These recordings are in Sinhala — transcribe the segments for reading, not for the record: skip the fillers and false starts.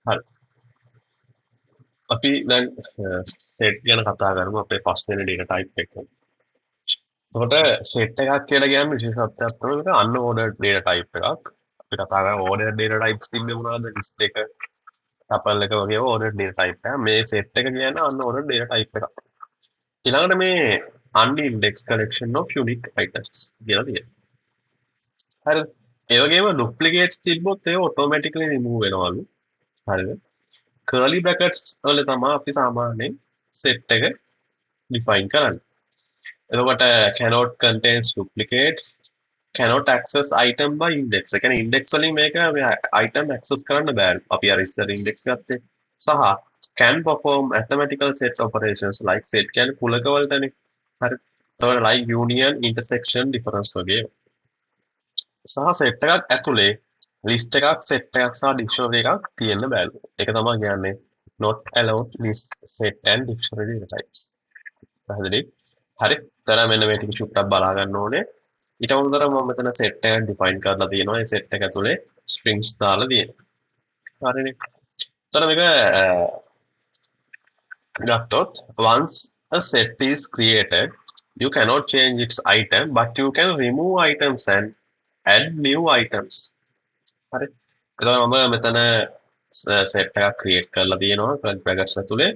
හරි. අපි දැන් සෙට් ගැන කතා කරමු අපේ පස්වෙනි data type එක. එතකොට සෙට් එකක් කියලා කියන්නේ විශේෂත්වයක් තමයි මේක unordered data type එකක්. අපි කතා කරා ordered data types තිබ්බේ මොනවද? list එක, tuple එක වගේ ordered data type එක. මේ set එක කියන්නේ unordered data type එකක්. ඊළඟට මේ unindexed collection of unique items කියලා තියෙනවා. හරිද? ඒ වගේම duplicates තිබ්බොත් ඒක automatically remove වෙනවලු. හරිද? curly brackets වල තමයි අපි සාමාන්‍යයෙන් set එක define කරන්නේ. එතකොට cannot contains duplicates cannot access item by index. ඒ කියන්නේ index වලින් මේක item access කරන්න බෑ. අපි අර ඉස්සර index ගත්තේ. සහ can perform mathematical set operations like set කියන්නේ කුලක වලටනේ. හරි. එතකොට like union intersection difference වගේ. සහ set එකක් ඇතුලේ list එකක් set එකක් සහ dictionary එකක් තියෙන්න බෑලු. ඒක තමයි කියන්නේ not allowed list set and dictionary types. පැහැදිලි? හරි. එතන මෙන්න මේ ටික චුට්ටක් බලා ගන්න ඕනේ. ඊට අමතරව මම මෙතන set එකක් define කරලා තියෙනවා. ඒ set එක ඇතුලේ strings දාලා තියෙනවා. හරිනේ. එතන මේක ගත්තොත් once a set is created you cannot change its item but you can remove items and add new items. හරි. එතකොට මම මෙතන set එකක් create කරලා තියෙනවා curly brackets ඇතුලේ.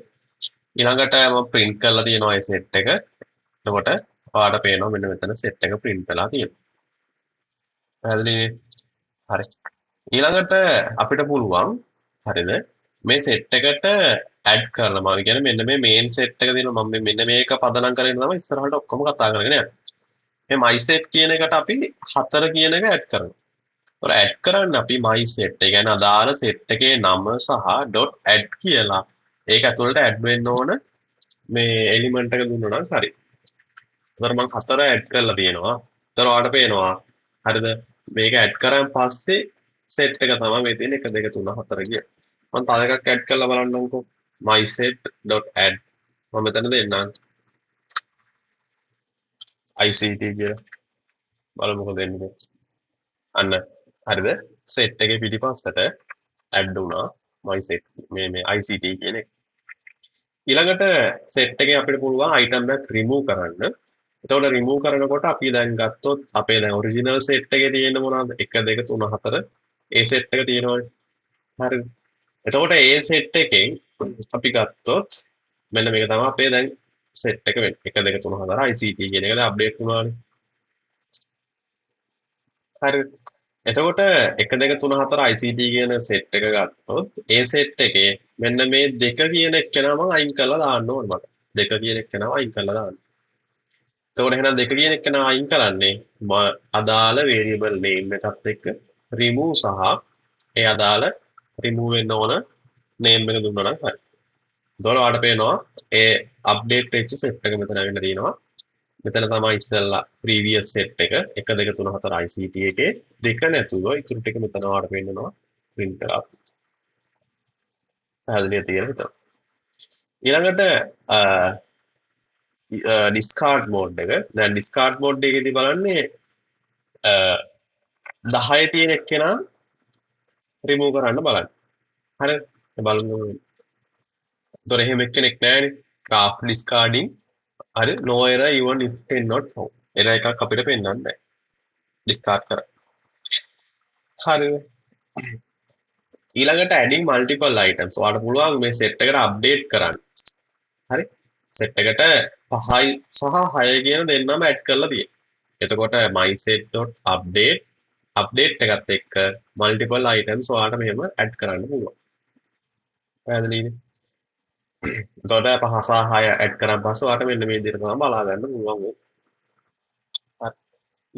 ඊළඟට මම print කරලා තියෙනවා ඒ set එක. එතකොට ඔයාලට පේනවා මෙන්න මෙතන set එක print වෙලා තියෙනවා. පැහැදිලිනේ? හරි. ඊළඟට අපිට පුළුවන් හරිද මේ set එකට add කරනවා. ඒ කියන්නේ මෙන්න මේ main set එක තියෙනවා මම මෙන්න මේක පදනම් කරගෙන තමයි ඉස්සරහට ඔක්කොම කතා කරගෙන යන්නේ. මේ my set කියන එකට අපි 4 කියන එක add කරනවා. ඒතර add කරන්න අපි my set ඒ කියන්නේ අදාළ set එකේ නම සහ .add කියලා ඒක ඇතුළට add වෙන්න ඕන මේ element එක දුන්නා නම් හරි. ඒතර මම 4 add කරලා තියෙනවා. ඒතර ඔයාලට පේනවා හරිද මේක add කරන් පස්සේ set එක තමයි මේ තියෙන 1 2 3 4 කිය. මම තව එකක් add කරලා බලන්නම්කෝ my set.add මම මෙතන දෙන්නම් ICT කියලා බලමු මොකද එන්නේ. අන්න හරිද set එකේ පිටිපස්සට add වුණා my set මේ ICT කියන එක. ඊළඟට set එකේ අපිට පුළුවන් item එකක් remove කරන්න. එතකොට remove කරනකොට අපි දැන් ගත්තොත් අපේ දැන් original set එකේ තියෙන මොනවද 1 2 3 4 ඒ set එක තියෙනවනේ. හරිද? එතකොට ඒ set එකෙන් අපි ගත්තොත් මෙන්න මේක තමයි අපේ දැන් set එක වෙන්නේ. 1 2 3 4 ICT කියන එක දැන් update වුණානේ. හරිද? එතකොට 1 2 3 4 ICT කියන set එක ගත්තොත් ඒ set එකේ මෙන්න මේ 2 කියන එක්කෙනාම අයින් කරලා දාන්න ඕනේ මට. 2 කියන එක්කෙනාම අයින් කරලා දාන්න. එතකොට එහෙනම් 2 කියන එක්කෙනා අයින් කරන්නේ අදාළ variable name එකත් එක්ක remove සහ ඒ අදාළ remove වෙන්න ඕන name එක දුන්නා නම් හරි. එතකොට ඔයාලට පේනවා ඒ update වෙච්ච set එක මෙතන වෙන්න තියෙනවා. මෙතන තමයි ඉස්සෙල්ලා previous set එක 1 2 3 4 ICT එකේ දෙක නැතුව ඉතුරු ටික මෙතන ඔයාලට පේනවා print කරලා. පැහැදිලිද කියලා හිතන්න. ඊළඟට discard mode එක. දැන් discard mode එකේදී බලන්නේ 10 තියෙන එක්කෙනා remove කරන්න බලන්න. හරිද? බලමු. ඒතොර එහෙම එක්කෙනෙක් නැහැනේ. after discarding හරි no error even if 10 not found. error එකක් අපිට පෙන්වන්නේ නැහැ. discard කරා. හරිද? ඊළඟට adding multiple items. ඔයාලට පුළුවන් මේ set එකට update කරන්න. හරි? set එකට 5යි සහ 6 කියන දෙන්නම add කරලා තියෙනවා. එතකොට my set.update update එකත් එක්ක multiple items ඔයාලට මෙහෙම add කරන්න පුළුවන්. පැහැදිලිද? එතකොට 5 සහ 6 add කරන් පස්සේ ඔයාලට මෙන්න මේ විදිහට තමයි බලා ගන්න පුළුවන්. හරි.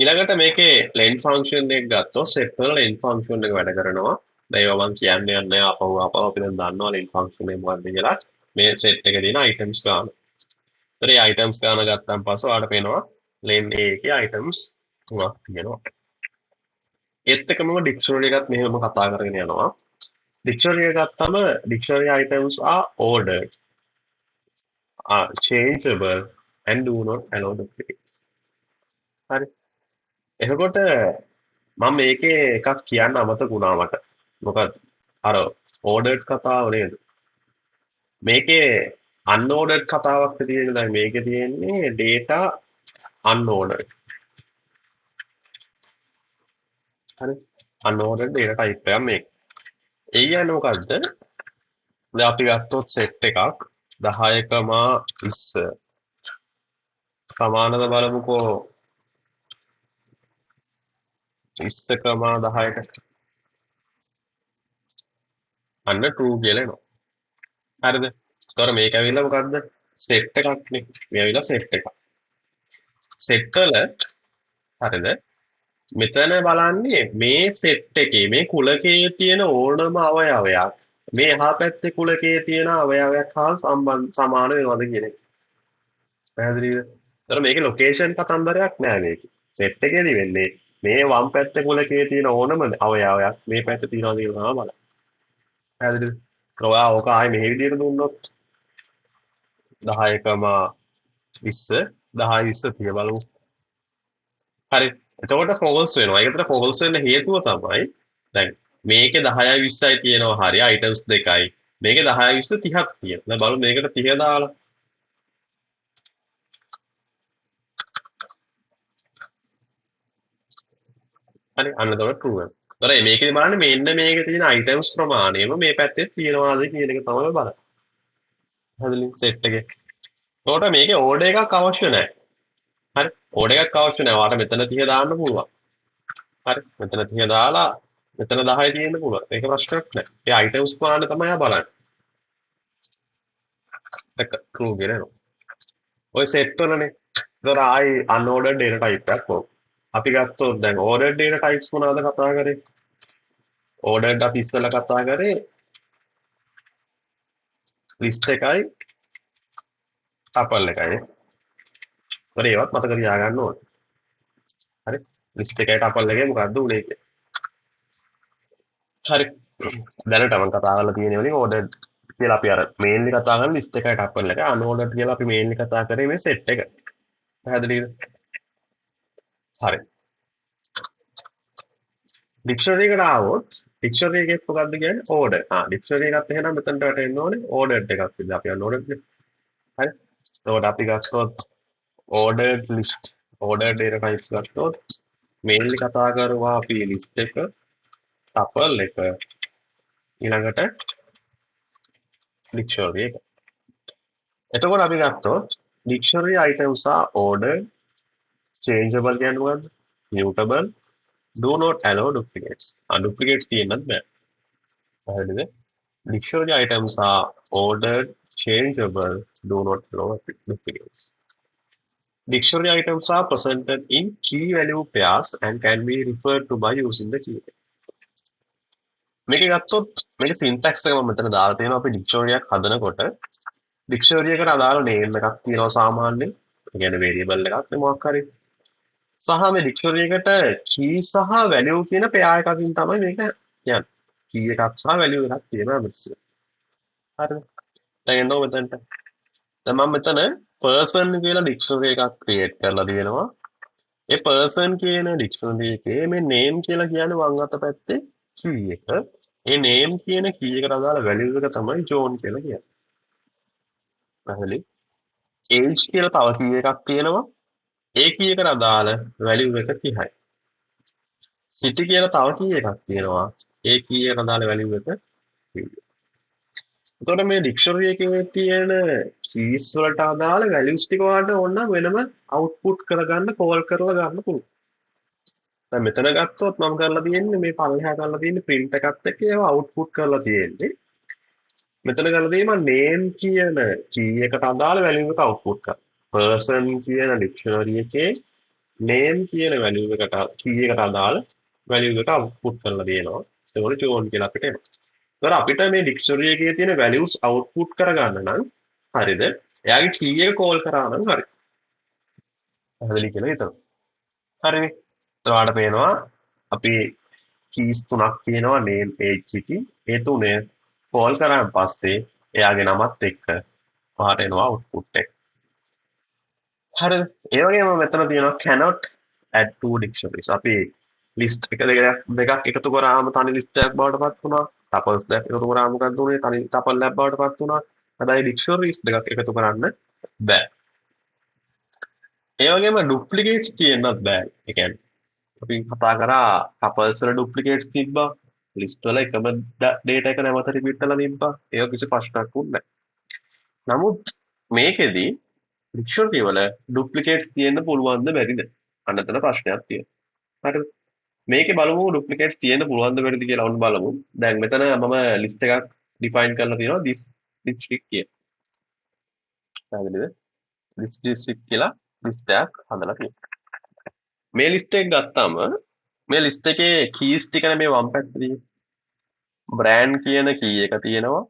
ඊළඟට මේකේ len function එක ගත්තොත් set වල len function එක වැඩ කරනවා. දැන් ඒවා මම කියන්නේ නැහැ අපව අපි දැන් දන්නවා len function එක මොකක්ද කියලා. මේ set එකේ තියෙන items ගන්න. ඒතර ඒ items ගන්න ගත්තන් පස්සේ ඔයාලට පේනවා len A එකේ items තුනක් තියෙනවා. ඒත් එක්කම dictionary එකත් මෙහෙම කතා කරගෙන යනවා. dictionary එක ගත්තම dictionary items are ordered, are changeable and do not allow duplicates. හරි. එතකොට මම මේකේ එකක් කියන්න අමතක වුණා මට. මොකද අර ඕඩර්ඩ් කතාව නේද? මේකේ අන්ಓඩර්ඩ් කතාවක් තියෙන. දැන් මේකේ තියෙන්නේ data unordered. හරි. unordered data type එකක් මේක. ඒ කියන්නේ මොකද්ද? දැන් අපි ගත්තොත් set එකක් 10,20 සමානද බලමුකෝ 20,10ට. අන්න true කියලා එනවා. හරිද? ඒතකොට මේක ඇවිල්ලා මොකද්ද? set එකක්නේ. මේ ඇවිල්ලා set එකක්. set වල හරිද? මෙතන බලන්නේ මේ set එකේ මේ කුලකයේ තියෙන ඕනම අවයවයක් මේ එහා පැත්තේ කුලකයේ තියෙන අවයවයක් හා සමාන වෙනවද කියන එක. පැහැදිලිද? ඒතර මේකේ ලොකේෂන් කතන්දරයක් නෑ මේකේ. set එකේදී වෙන්නේ මේ වම් පැත්තේ කුලකයේ තියෙන ඕනම අවයවයක් මේ පැත්තේ තියෙනවද කියලා තමයි බලන්නේ. පැහැදිලිද? ඔයා ඕක ආයේ මේ විදිහට දුන්නොත් 10,20 10,20 තිය බලමු. හරි. එතකොට false වෙනවා. ඒකට false වෙන්න හේතුව තමයි දැන් මේකේ 10යි 20යි තියෙනවා හරි items දෙකයි. මේකේ 10යි 20 30ක් තියෙනවා. දැන් බලමු මේකට 30 දාලා. හරි අන්න එතකොට true වෙනවා. ඒතර මේකේ බලන්න මෙන්න මේකේ තියෙන items ප්‍රමාණයම මේ පැත්තේ තියෙනවාද කියන එක තමයි බලන්නේ. හරිද set එකේ. එතකොට මේකේ order එකක් අවශ්‍ය නැහැ. හරි. order එකක් අවශ්‍ය නැහැ. ඔයාලට මෙතන 30 දාන්න පුළුවන්. හරි. මෙතන 30 දාලා මෙතන 10යි තියෙන්න පුළුවන්. ඒක ප්‍රශ්නයක් නැහැ. ඒ items ප්‍රමාණය තමයි ආ බලන්නේ. ඒක true කියලා එනවා. ඔය set වලනේ. ඒතර ආයි unordered data type එකක් ඕක. අපි ගත්තොත් දැන් ordered data types මොනවද කතා කරේ? ordered අපි ඉස්සෙල්ලා කතා කරේ list එකයි tuple එකයි. ඒතර ඒවත් මතක තියාගන්න ඕනේ. හරි. list එකයි tuple එකයි මොකද්ද උනේ කියන්නේ. හරි. දැනට මම කතා කරලා තියෙන වලින් ordered කියලා අපි අර mainly කතා කරන list එකයි tuple එකයි unordered කියලා අපි mainly කතා කරේ මේ set එක. පැහැදිලිද? හරි. ඩික්ෂනරි එකට ආවොත් ඩික්ෂනරි එකේ මොකක්ද කියන්නේ ඕඩර්. ඩික්ෂනරි එකත් එහෙනම් මෙතනට වැටෙන්න ඕනේ ඕඩර්ඩ් එකක් විදිහට. අපි අන්օඩර්ඩ් නේ. හරි. එතකොට අපි ගත්තොත් ordered list ordered data types ගත්තොත් mainly කතා කරනවා අපි list එක tuple එක ඊළඟට dictionary එක. එතකොට අපි ගත්තොත් dictionary items are ordered changeable කියන්නේ මොකද්ද? mutable do not allow duplicates. duplicates තියෙන්නත් බෑ. හරිද? Dictionary items are ordered, changeable, do not allow duplicates. Dictionary items are presented in key value pairs and can be referred to by using the key. මේක ගත්තොත් මේක syntax එක මම මෙතන දාලා තියෙනවා අපි dictionary එකක් හදනකොට dictionary එකට අදාළ name එකක් තියෙනවා සාමාන්‍යයෙන්. ඒ කියන්නේ variable එකක් නේ මොකක් හරි. සහ මේ dictionary එකට key සහ value කියන pair එකකින් තමයි මේක යන්නේ. key එකක් සහ value එකක් තියෙනවා මෙතන. හරිද? දැන් එන්න මෙතනට. දැන් මම මෙතන person කියලා dictionary එකක් create කරලා තියෙනවා. ඒ person කියන dictionary එකේ මේ name කියලා කියන්නේ වම් අත පැත්තේ key එක. ඒ name කියන key එකට අදාළ value එක තමයි John කියලා කියන්නේ. පැහැදිලි? age කියලා තව key එකක් තියෙනවා. ඒ key එකට අදාළ value එක 30යි. city කියලා තව key එකක් තියෙනවා. ඒ key එකට අදාළ value එක 30යි. එතකොට මේ ඩික්ෂනරි එකේ තියෙන keys වලට අදාළ values ටික ඔයාලට ඕන නම් වෙනම output කරගන්න call කරලා ගන්න පුළුවන්. දැන් මෙතන ගත්තොත් මම කරලා තියෙන්නේ මේ පල්ලෙහා කරලා තියෙන්නේ print එකත් එක්ක ඒවා output කරලා තියෙන්නේ. මෙතන කරලා තියෙනවා name කියන key එකට අදාළ value එක output කරන්න. person කියන ඩික්ෂනරි එකේ name කියන value එකට key එකට අදාළ value එක output කරලා දෙනවා. ඒකට John කියලා අපිට එනවා. ඒතර අපිට මේ ඩික්ෂනරි එකේ තියෙන values output කරගන්න නම් හරිද? එයාගේ key එක call කරා නම් හරි. පැහැදිලි කියලා හිතනවා. හරිනේ. ඒතර ඔයාලට පේනවා අපි keys තුනක් තියෙනවා name age city. ඒ තුනේ call කරාන් පස්සේ එයාගේ නමත් එක්ක ඔයාලට එනවා output එක. හරිද? ඒ වගේම මෙතන තියෙනවා cannot add two dictionaries. අපි list එක දෙකක් එකතු කරාම තනි list එකක් බවට පත් වුණා. ටපල්ස් දෙක එකතු කරාම මොකක්ද උනේ? තනි ටපල් ලැබ් බවට පත් වුණා. හැබැයි ඩික්ෂනරිස් දෙකක් එකතු කරන්න බෑ. ඒ වගේම ඩුප්ලිකේට්ස් තියෙන්නත් බෑ. ඒ කියන්නේ අපි කතා කරා ටපල්ස් වල ඩුප්ලිකේට්ස් තිබ්බා. ලිස්ට් වල එකම ඩේටා එක නැවත රිපීට් කරලා තිබ්බා. ඒක කිසි ප්‍රශ්නයක් වුණේ නැහැ. නමුත් මේකෙදි ඩික්ෂනරි වල ඩුප්ලිකේට්ස් තියෙන්න පුළුවන්ද බැරිද? අන්න එතන ප්‍රශ්නයක් තියෙනවා. හරිද? මේකේ බලමු ඩුප්ලිකේට්ස් තියෙන්න පුළුවන්ද බැරිද කියලා ඔන්න බලමු. දැන් මෙතන මම ලිස්ට් එකක් ඩිෆයින් කරලා තියෙනවා this district කියලා. හරිද? this district කියලා ලිස්ට් එකක් හදලා තියෙනවා. මේ ලිස්ට් එක ගත්තාම මේ ලිස්ට් එකේ කීස් ටිකනේ මේ වම් පැත්තේ බ්‍රෑන්ඩ් කියන කී එක තියෙනවා.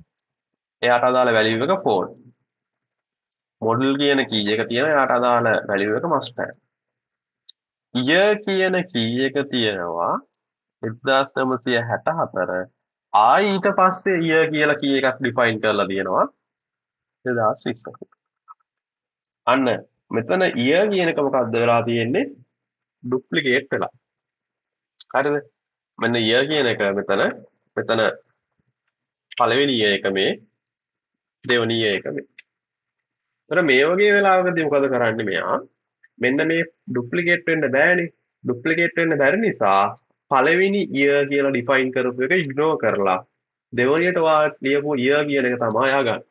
එයාට අදාළ වැලියු එක 4. මොඩල් කියන කී එක තියෙනවා. එයාට අදාළ වැලියු එක මස්ටෑග්. year කියන කී එක තියෙනවා 1964. ආයි ඊට පස්සේ year කියලා කී එකක් ඩිෆයින් කරලා තියෙනවා 2020. අන්න මෙතන year කියන එක මොකක්ද වෙලා තියෙන්නේ? ඩුප්ලිකේට් වෙලා. හරිද? මෙන්න year කියන එක මෙතන පළවෙනි year එක මේ දෙවෙනි year එක මේ. ඒතර මේ වගේ වෙලාවකදී මොකද කරන්නේ මෙයා? මෙන්න මේ ඩුප්ලිකේට් වෙන්න බෑනේ. ඩුප්ලිකේට් වෙන්න බැරි නිසා පළවෙනි year කියලා ඩිෆයින් කරපු එක ඉග්නෝර් කරලා දෙවෙනියට වා ලියපු year කියන එක තමයි එයා ගන්න.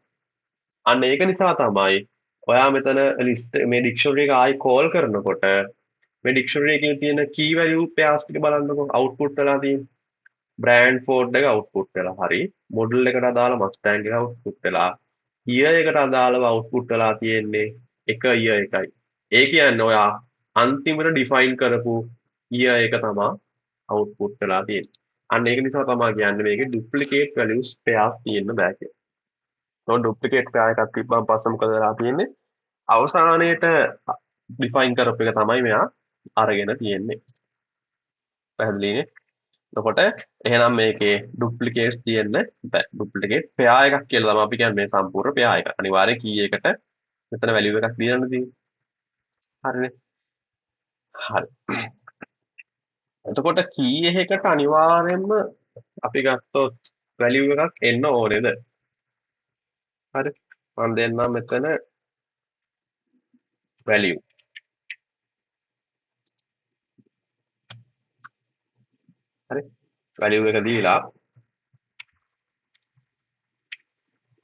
අන්න ඒක නිසා තමයි ඔයා මෙතන ලිස්ට් මේ ඩික්ෂනරි එක ආයි කෝල් කරනකොට මේ ඩික්ෂනරි එකේ තියෙන key value pairs ටික බලන්නකො අවුට්පුට් වෙලා තියෙන බ්‍රෑන්ඩ් ෆෝඩ් එක අවුට්පුට් වෙලා හරි මොඩල් එකට අදාළ මස්ටෑන්ග් එක අවුට්පුට් වෙලා year එකට අදාළව අවුට්පුට් වෙලා තියෙන්නේ එක year එකයි. ඒ කියන්නේ ඔයා අන්තිමට ඩිෆයින් කරපු year එක තමයි අවුට්පුට් වෙලා තියෙන්නේ. අන්න ඒක නිසා තමයි කියන්නේ මේකේ ඩුප්ලිකේට් වැලියුස් pairs තියෙන්න බෑ කියලා. නෝ ඩුප්ලිකේට් pear එකක් තිබ්බම පස්සේ මොකද වෙලා තියෙන්නේ? අවසානයේට ඩිෆයින් කරපු එක තමයි මෙයා අරගෙන තියෙන්නේ. පැහැදිලිනේ? එතකොට එහෙනම් මේකේ ඩුප්ලිකේට්ස් තියෙන්න බෑ. ඩුප්ලිකේට් pear එකක් කියලා තමයි අපි කියන්නේ මේ සම්පූර්ණ pear එක. අනිවාර්යෙන් කී එකට මෙතන වැලියු එකක් දීලා තියෙන්නේ. හරිනේ? හරි. එතකොට කී එකකට අනිවාර්යයෙන්ම අපි ගත්තොත් වැලියු එකක් එන්න ඕනේද? හරි. මම දෙන්නම් මෙතන වැලියු. හරි. වැලියු එක දීලා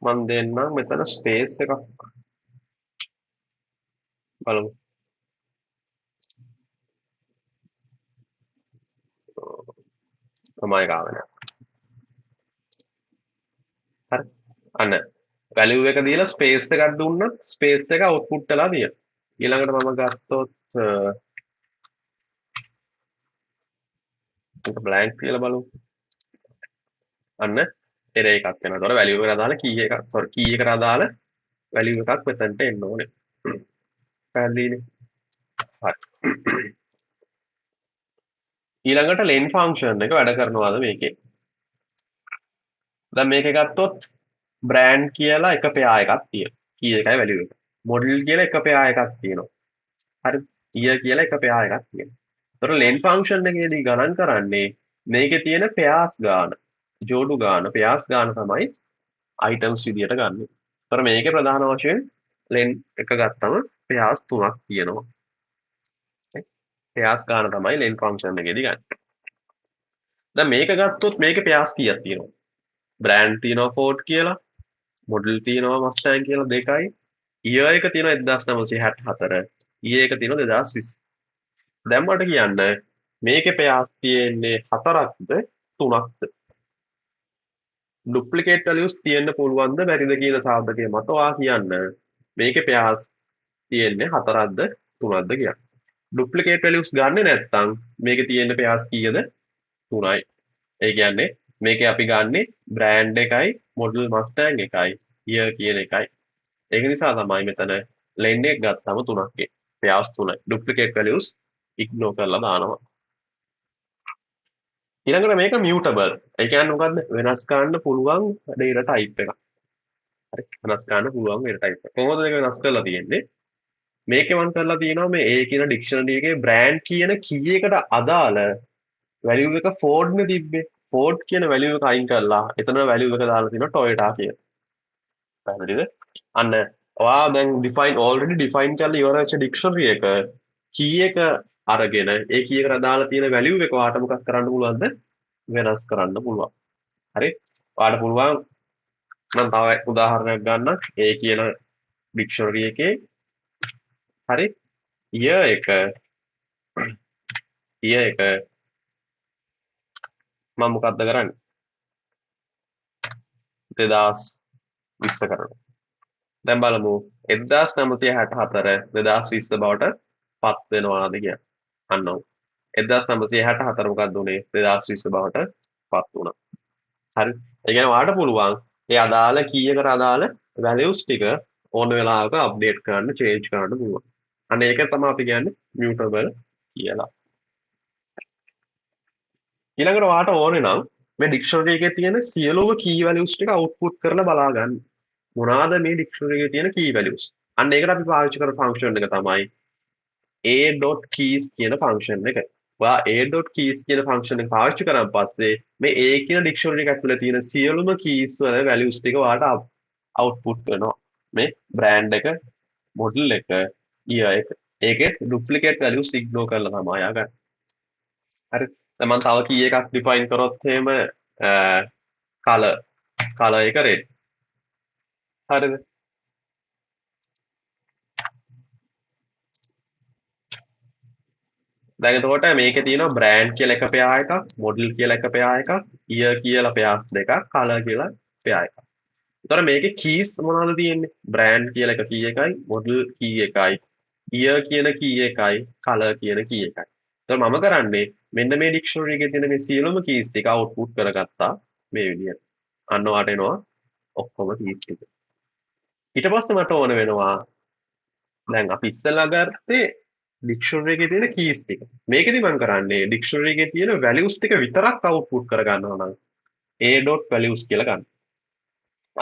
මම දෙන්නම් මෙතන ස්පේස් එකක් බලමු. තමයි ගාවන. හරි. අන්න වැලියු එක දීලා ස්පේස් එකක් දුන්නොත් ස්පේස් එක අවුට්පුට් වෙලා තියෙනවා. ඊළඟට මම ගත්තොත් ඒක බ්ලැන්ක් කියලා බලමු. අන්න එරර් එකක් වෙනවා. ඒතකොට වැලියු එකට අදාළ කී එකක් කී එකට අදාළ වැලියු එකක් මෙතනට එන්න ඕනේ. පැහැදිලිනේ? හරි. ඊළඟට len ෆන්ක්ෂන් එක වැඩ කරනවාද මේකේ? දැන් මේක ගත්තොත් බ්‍රෑන්ඩ් කියලා එක pear එකක් තියෙනවා. කී එකයි වැලියු එක. මොඩල් කියලා එක pear එකක් තියෙනවා. හරි. year කියලා එක pear එකක් තියෙනවා. ඒතකොට len ෆන්ක්ෂන් එකේදී ගණන් කරන්නේ මේකේ තියෙන pairs ගාන. ජෝඩු ගාන pairs ගාන තමයි items විදියට ගන්න. ඒතකොට මේකේ ප්‍රධාන වශයෙන් len එක ගත්තම pairs 3ක් තියෙනවා. pairs ගාන තමයි len ෆන්ක්ෂන් එකේදී ගන්න. දැන් මේක ගත්තොත් මේකේ pairs කීයක් තියෙනවා? බ්‍රෑන්ඩ් තියෙනවා Ford කියලා, මොඩල් තියෙනවා Mustang කියලා දෙකයි. year එක තියෙනවා 1964, year එක තියෙනවා 2020. දැන් මට කියන්න මේකේ pairs තියෙන්නේ 4ක්ද 3ක්ද? ඩුප්ලිකේට් values තියෙන්න පුළුවන්ද බැරිද කියන සාධකය මත ඔයා කියන්න මේකේ pairs තියෙන්නේ 4ක්ද 3ක්ද කියලා. ඩුප්ලිකේට් values ගන්නෙ නැත්නම් මේකේ තියෙන pairs කීයද? 3යි. ඒ කියන්නේ මේකේ අපි ගන්නෙ බ්‍රෑන්ඩ් එකයි මොඩල් මස්ටෑන්ග් එකයි year කියන එකයි. ඒක නිසා තමයි මෙතන len එක ගත්තම 3ක් pairs 3යි. ඩුප්ලිකේට් values ඉග්නෝර් කරලා දානවා. ඊළඟට මේක mutable. ඒ කියන්නේ මොකද්ද? වෙනස් කරන්න පුළුවන් data type එකක්. හරි. වෙනස් කරන්න පුළුවන් data type එක. කොහොමද මේක වෙනස් කරලා තියෙන්නේ? මේකේ මම කරලා තියෙනවා මේ A කියන ඩික්ෂනරි එකේ බ්‍රෑන්ඩ් කියන කී එකට අදාළ වැලියු එක Ford නේ තිබ්බේ. Ford කියන value එක අයින් කරලා එතන value එක දාලා තියෙනවා Toyota කියලා. පැහැදිලිද? අන්න ඔයා දැන් already define කරලා ඉවර වෙච්ච dictionary එක key එක අරගෙන ඒ key එකට දාලා තියෙන value එක ඔයාට මොකක් කරන්න පුළුවන්ද? වෙනස් කරන්න පුළුවන්. හරි? ඔයාට පුළුවන් මම තව උදාහරණයක් ගන්නම්. ඒ කියන dictionary එකේ හරි year එක මම මොකක්ද කරන්නේ? 2020 කරනවා. දැන් බලමු 1964 2020 බවට පත් වෙනවාද කියලා. අන්න 1964 මොකක්ද උනේ 2020 බවට පත් වුණා. හරි. ඒ කියන්නේ ඔයාලට පුළුවන් ඒ අදාළ කීයකට අදාළ values ටික ඕන වෙලාවක අප්ඩේට් කරන්න, change කරන්න පුළුවන්. අන්න ඒක තමයි අපි කියන්නේ mutable කියලා. ඊළඟට ඔයාලට ඕනේ නම් මේ dictionary එකේ තියෙන සියලුම key values ටික output කරලා බලා ගන්න. මොනවාද මේ dictionary එකේ තියෙන key values? අන්න ඒකට අපි පාවිච්චි කරන function එක තමයි a.keys කියන function එක. ඔයා a.keys කියන function එක පාවිච්චි කරාන් පස්සේ මේ a කියන dictionary එක ඇතුලේ තියෙන සියලුම keys වල values ටික ඔයාලට output වෙනවා. මේ brand එක, model එක, year එක. ඒකේ duplicate values ignore කරලා තමයි ඔයා ගන්න. හරි. දැන් මම තව key එකක් define කරොත් එහෙම color එක red. හරිද? දැන් එතකොට මේකේ තියෙනවා brand කියලා එක pair එකක්, model කියලා එක pair එකක්, year කියලා pairs දෙකක්, color කියලා pair එකක්. එතකොට මේකේ keys මොනවද තියෙන්නේ? brand කියලා එක key එකයි, model key එකයි, year කියන key එකයි, color කියන key එකයි. එතකොට මම කරන්නේ මෙන්න මේ dictionary එකේ තියෙන මේ සියලුම keys ටික output කරගත්තා මේ විදිහට. අන්න ඔයාට එනවා ඔක්කොම keys ටික. ඊට පස්සේ මට ඕන වෙනවා දැන් අපි ඉස්සෙල්ලා ගත්තේ dictionary එකේ තියෙන keys ටික. මේකෙදි මම කරන්නේ dictionary එකේ තියෙන values ටික විතරක් output කරගන්නවා නම් a.values කියලා ගන්න.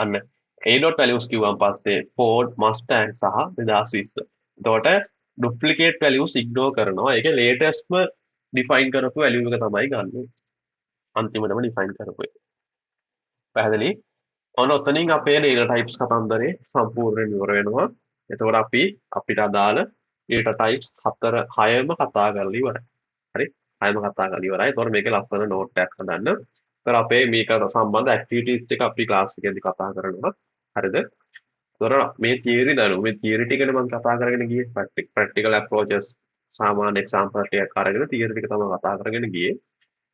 අන්න a.values කිව්වන් පස්සේ Ford Mustang සහ 2020. එතකොට duplicate values ignore කරනවා. ඒකේ latestම define කරපු value එක තමයි ගන්න. අන්තිමටම define කරපු එක. පැහැදිලි? ඔන්න ඔතනින් අපේ data types කතන්දරේ සම්පූර්ණයෙන් ඉවර වෙනවා. එතකොට අපිට අදාළ data types 6ම කතා කරලා ඉවරයි. හරි? 6ම කතා කරලා ඉවරයි. එතකොට මේකේ ලස්සන note එකක් හදන්න. එතකොට අපේ මේක සම්බන්ධ activities ටික අපි class එකේදී කතා කරනවා. හරිද? එතකොට මේ theory දනු මේ theory ටිකනේ මම කතා කරගෙන ගියේ practical approaches සාමාන්‍ය example ටිකක් අරගෙන theory ටික තමයි කතා කරගෙන ගියේ.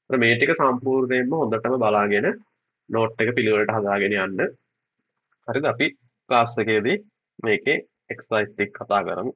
එතකොට මේ ටික සම්පූර්ණයෙන්ම හොඳටම බලාගෙන note එක පිළිවෙලට හදාගෙන යන්න. හරිද? අපි class එකේදී මේකේ exercise ටික කතා කරමු.